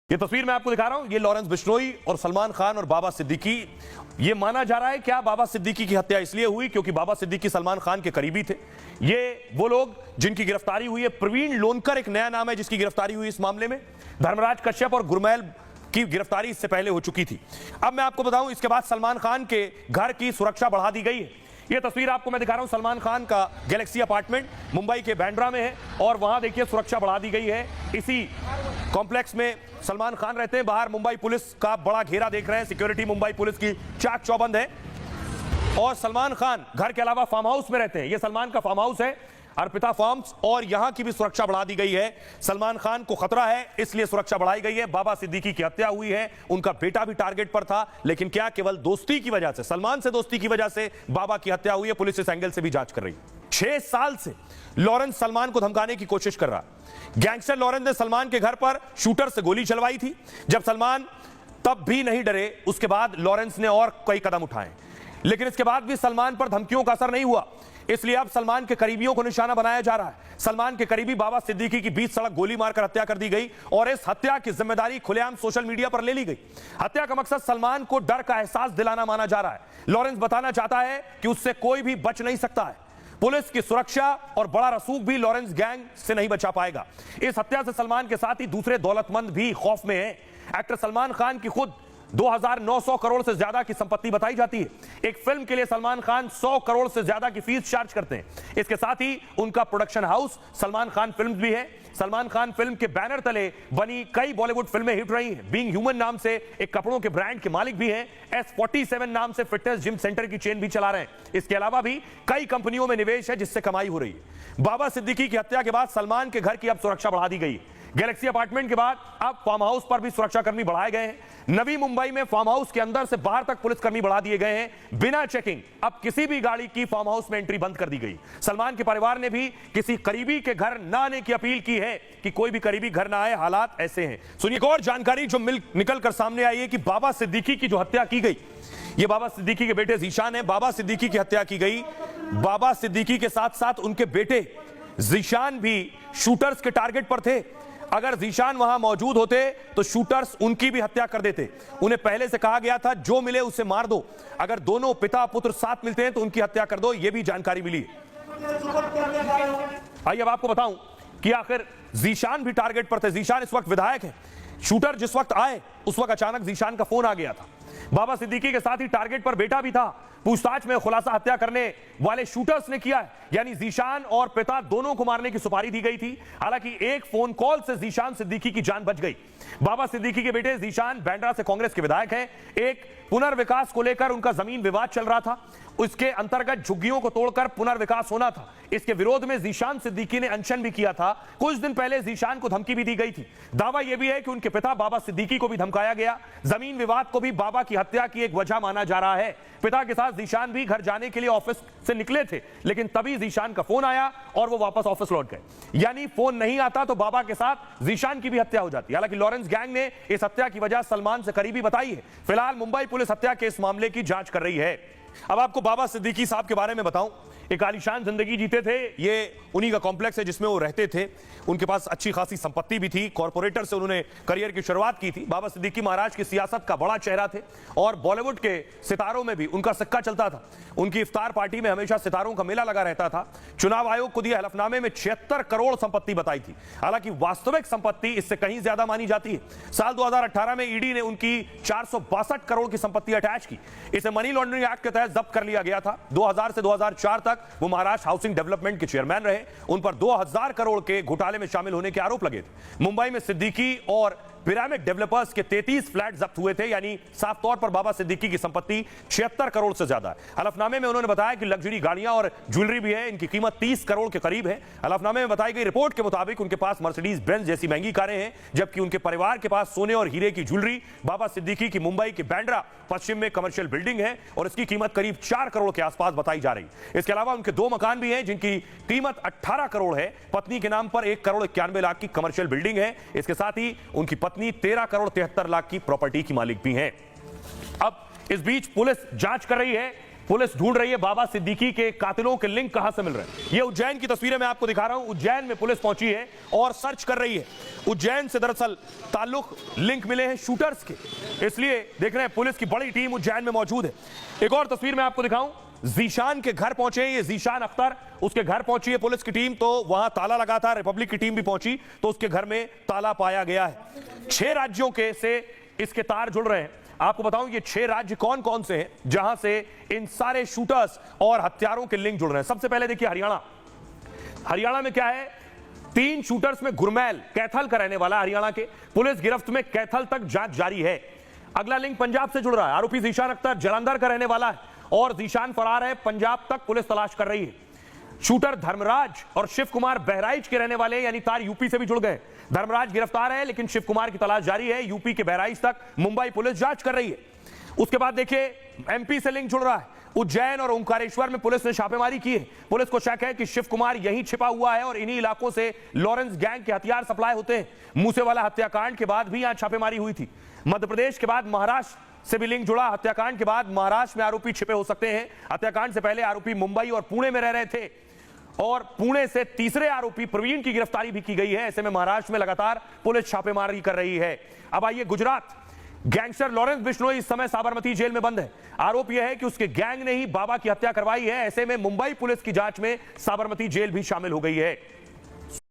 ये तस्वीर मैं आपको दिखा रहा हूं, ये लॉरेंस बिश्नोई और सलमान खान और बाबा सिद्दीकी। ये माना जा रहा है क्या बाबा सिद्दीकी की हत्या इसलिए हुई क्योंकि बाबा सिद्दीकी सलमान खान के करीबी थे। ये वो लोग जिनकी गिरफ्तारी हुई है। प्रवीण लोनकर एक नया नाम है जिसकी गिरफ्तारी हुई इस मामले में। धर्मराज कश्यप और गुरमैल की गिरफ्तारी इससे पहले हो चुकी थी। अब मैं आपको बताऊं, इसके बाद सलमान खान के घर की सुरक्षा बढ़ा दी गई है। ये तस्वीर आपको मैं दिखा रहा हूं, सलमान खान का गैलेक्सी अपार्टमेंट मुंबई के बांद्रा में है और वहां देखिए सुरक्षा बढ़ा दी गई है। इसी कॉम्प्लेक्स में सलमान खान रहते हैं। बाहर मुंबई पुलिस का बड़ा घेरा देख रहे हैं, सिक्योरिटी मुंबई पुलिस की चाक चौबंद है। और सलमान खान घर के अलावा फार्म हाउस में रहते हैं। ये सलमान का फार्म हाउस है, अर्पिता फार्म्स, और यहां की भी सुरक्षा बढ़ा दी गई है। सलमान खान को खतरा है इसलिए सुरक्षा बढ़ाई गई है। बाबा सिद्दीकी की हत्या हुई है, उनका बेटा भी टारगेट पर था, लेकिन क्या केवल दोस्ती की वजह से, सलमान से दोस्ती की वजह से बाबा की हत्या हुई है? पुलिस इस एंगल से भी जांच कर रही है। 6 साल से लॉरेंस सलमान को धमकाने की कोशिश कर रहा। गैंगस्टर लॉरेंस ने सलमान के घर पर शूटर से गोली चलवाई थी। जब सलमान तब भी नहीं डरे, उसके बाद लॉरेंस ने और कई कदम उठाए, लेकिन इसके बाद भी सलमान पर धमकियों का असर नहीं हुआ। इसलिए अब सलमान के करीबियों को निशाना बनाया जा रहा है। सलमान के करीबी बाबा सिद्दीकी की बीच सड़क गोली मारकर हत्या कर दी गई और इस हत्या की जिम्मेदारी खुलेआम सोशल मीडिया पर ले ली गई। हत्या का मकसद सलमान को डर का एहसास दिलाना माना जा रहा है। लॉरेंस बताना चाहता है कि उससे कोई भी बच नहीं सकता है। पुलिस की सुरक्षा और बड़ा रसूख भी लॉरेंस गैंग से नहीं बचा पाएगा। इस हत्या से सलमान के साथ ही दूसरे दौलतमंद भी खौफ में हैं। एक्टर सलमान खान की खुद 2900 करोड़ से ज्यादा की संपत्ति बताई जाती है। एक फिल्म के लिए सलमान खान 100 करोड़ से ज्यादा की फीस चार्ज करते हैं। इसके साथ ही उनका production house Salman Khan film भी है। सलमान खान फिल्म के बैनर तले बनी कई बॉलीवुड फिल्में हिट रही हैं। बीइंग ह्यूमन नाम से एक कपड़ों के ब्रांड के मालिक भी हैं। S47 नाम से फिटनेस जिम सेंटर की चेन भी चला रहे हैं। इसके अलावा भी कई कंपनियों में निवेश है जिससे कमाई हो रही है। बाबा सिद्दीकी की हत्या के बाद सलमान के घर की अब सुरक्षा बढ़ा दी गई है। गैलेक्सी अपार्टमेंट के बाद अब फार्म हाउस पर भी सुरक्षाकर्मी बढ़ाए गए हैं। नवी मुंबई में फार्म हाउस के अंदर से बाहर तक पुलिसकर्मी बढ़ा दिए गए हैं। बिना चेकिंग अब किसी भी गाड़ी की फार्म हाउस में एंट्री बंद कर दी गई। सलमान के परिवार ने भी किसी करीबी के घर न आने की अपील की है कि कोई भी करीबी घर ना आए, हालात ऐसे हैं। सुनिए एक और जानकारी जो निकल कर सामने आई है कि बाबा सिद्दीकी की जो हत्या की गई, ये बाबा सिद्दीकी के बेटे जीशान है। बाबा सिद्दीकी की हत्या की गई। बाबा सिद्दीकी के साथ साथ उनके बेटे जीशान भी शूटर्स के टारगेट पर थे। अगर जीशान वहां मौजूद होते तो शूटर्स उनकी भी हत्या कर देते। उन्हें पहले से कहा गया था जो मिले उसे मार दो। अगर दोनों पिता पुत्र साथ मिलते हैं तो उनकी हत्या कर दो, यह भी जानकारी मिली। आइए अब आपको बताऊं कि आखिर जीशान भी टारगेट पर थे। जीशान इस वक्त विधायक है। शूटर जिस वक्त आए उस वक्त अचानक जीशान का फोन आ गया था। बाबा सिद्दीकी के साथ ही टारगेट पर बेटा भी था। पूछताछ में खुलासा हत्या करने वाले शूटर्स ने किया है, यानी जीशान और पिता दोनों को मारने की सुपारी दी गई थी। हालांकि एक फोन कॉल से जीशान सिद्दीकी की जान बच गई। बाबा सिद्दीकी के बेटे जीशान बांद्रा से कांग्रेस के विधायक हैं। एक पुनर्विकास को लेकर उनका जमीन विवाद चल रहा था। उसके अंतर्गत झुग्गियों को तोड़कर पुनर्विकास होना था। इसके विरोध में जीशान सिद्दीकी ने अनशन भी किया था। कुछ दिन पहले जीशान को धमकी भी दी गई थी। दावा यह भी है कि उनके पिता बाबा सिद्दीकी को भी धमकाया गया। जमीन विवाद को भी बाबा की हत्या की एक वजह माना जा रहा है। पिता के साथ जीशान भी घर जाने के लिए ऑफिस से निकले थे, लेकिन तभी जीशान का फोन आया और वो वापस ऑफिस लौट गए। यानी फोन नहीं आता तो बाबा के साथ जीशान की भी हत्या हो जाती। हालांकि लॉरेंस गैंग ने इस हत्या की वजह सलमान से करीबी बताई है। फिलहाल मुंबई पुलिस हत्या के इस मामले की जांच कर रही है। अब आपको बाबा सिद्दीकी साहब के बारे में बताऊं। एक आलीशान जिंदगी जीते थे। ये उन्हीं का कॉम्प्लेक्स है जिसमें वो रहते थे। उनके पास अच्छी खासी संपत्ति भी थी। कॉर्पोरेटर से उन्होंने करियर की शुरुआत की थी। बाबा सिद्दीकी महाराज की सियासत का बड़ा चेहरा थे और बॉलीवुड के सितारों में भी उनका सिक्का चलता था। उनकी इफ्तार पार्टी में हमेशा सितारों का मेला लगा रहता था। चुनाव आयोग को दिए हलफनामे में 76 करोड़ संपत्ति बताई थी। हालांकि वास्तविक संपत्ति इससे कहीं ज्यादा मानी जाती है। साल 2018 में ईडी ने उनकी 462 करोड़ की संपत्ति अटैच की। इसे मनी लॉन्ड्रिंग एक्ट के तहत जब्त कर लिया गया था। 2000 से 2004 तक वो महाराष्ट्र हाउसिंग डेवलपमेंट के चेयरमैन रहे। उन पर 2000 करोड़ के घोटाले में शामिल होने के आरोप लगे थे। मुंबई में सिद्दीकी और पिरामिड डेवलपर्स के 33 फ्लैट जब्त हुए थे। यानी साफ तौर पर बाबा सिद्दीकी की संपत्ति 76 करोड़ से ज्यादा है। हलफनामे में उन्होंने बताया कि लग्जरी गाड़ियां और ज्वेलरी भी है। इनकी कीमत 30 करोड़ के करीब है। हलफनामे में बताई गई रिपोर्ट के मुताबिक उनके पास मर्सिडीज बेंज जैसी महंगी कारें हैं, जबकि उनके परिवार के पास सोने और हीरे की ज्वेलरी। बाबा सिद्दीकी की मुंबई के बांद्रा पश्चिम में कमर्शियल बिल्डिंग है और इसकी कीमत करीब 4 करोड़ के आसपास बताई जा रही है। इसके अलावा उनके 2 मकान भी हैं जिनकी कीमत 18 करोड़ है। पत्नी के नाम पर 1 करोड़ 91 लाख की कमर्शियल बिल्डिंग है। इसके साथ ही उनकी पत्नी 13 करोड़ 73 लाख की प्रॉपर्टी की मालिक भी हैं। अब इस बीच पुलिस जांच कर रही है पुलिस ढूंढ रही है बाबा सिद्दीकी के कातिलों के लिंक कहां से मिल रहे हैं। ये उज्जैन की तस्वीरें मैं आपको दिखा रहा हूं। उज्जैन में पुलिस पहुंची है और सर्च कर रही है। उज्जैन से दरअसल ताल्लुक लिंक मिले हैं शूटर्स के, इसलिए देख रहे हैं पुलिस की बड़ी टीम उज्जैन में मौजूद है। एक और तस्वीर मैं आपको दिखाऊं, जीशान के घर पहुंचे हैं, ये जीशान अख्तर, उसके घर पहुंची है पुलिस की टीम, तो वहां ताला लगा था। रिपब्लिक की टीम भी पहुंची तो उसके घर में ताला पाया गया है। 6 राज्यों के से इसके तार जुड़ रहे हैं। आपको बताऊं ये 6 राज्य कौन कौन से हैं जहां से इन सारे शूटर्स और हत्यारों के लिंक जुड़ रहे हैं। सबसे पहले देखिए हरियाणा में क्या है, 3 शूटर्स में गुरमैल कैथल का रहने वाला हरियाणा के, पुलिस गिरफ्त में, कैथल तक जांच जारी है। अगला लिंक पंजाब से जुड़ रहा है, आरोपी जीशान अख्तर जालंधर का रहने वाला है और जीशान फरार है, पंजाब तक पुलिस तलाश कर रही है। शूटर धर्मराज और शिव कुमार बहराइच के रहने वाले, यानी तार यूपी से भी जुड़ गए। धर्मराज गिरफ्तार है लेकिन शिव कुमार की तलाश जारी है। यूपी के बहराइच तक मुंबई पुलिस जांच कर रही है। उसके बाद देखिए एमपी से लिंक जुड़ रहा है। उज्जैन और ओंकारेश्वर में पुलिस ने छापेमारी की है। पुलिस को शक है कि शिव कुमार यहीं छिपा हुआ है और इन्हीं इलाकों से लॉरेंस गैंग के हथियार सप्लाई होते हैं। मूसेवाला हत्याकांड के बाद भी यहां छापेमारी हुई थी। मध्य प्रदेश के बाद महाराष्ट्र से भी लिंक जुड़ा। हत्याकांड के बाद महाराष्ट्र में आरोपी छिपे हो सकते हैं। हत्याकांड से पहले आरोपी मुंबई और पुणे में रह रहे थे और पुणे से तीसरे आरोपी प्रवीण की गिरफ्तारी भी की गई है। ऐसे में महाराष्ट्र में लगातार पुलिस छापेमारी कर रही है। अब आइए गुजरात। गैंगस्टर लॉरेंस बिश्नोई इस समय साबरमती जेल में बंद है। आरोप यह है कि उसके गैंग ने ही बाबा की हत्या करवाई है। ऐसे में मुंबई पुलिस की जांच में साबरमती जेल भी शामिल हो गई है।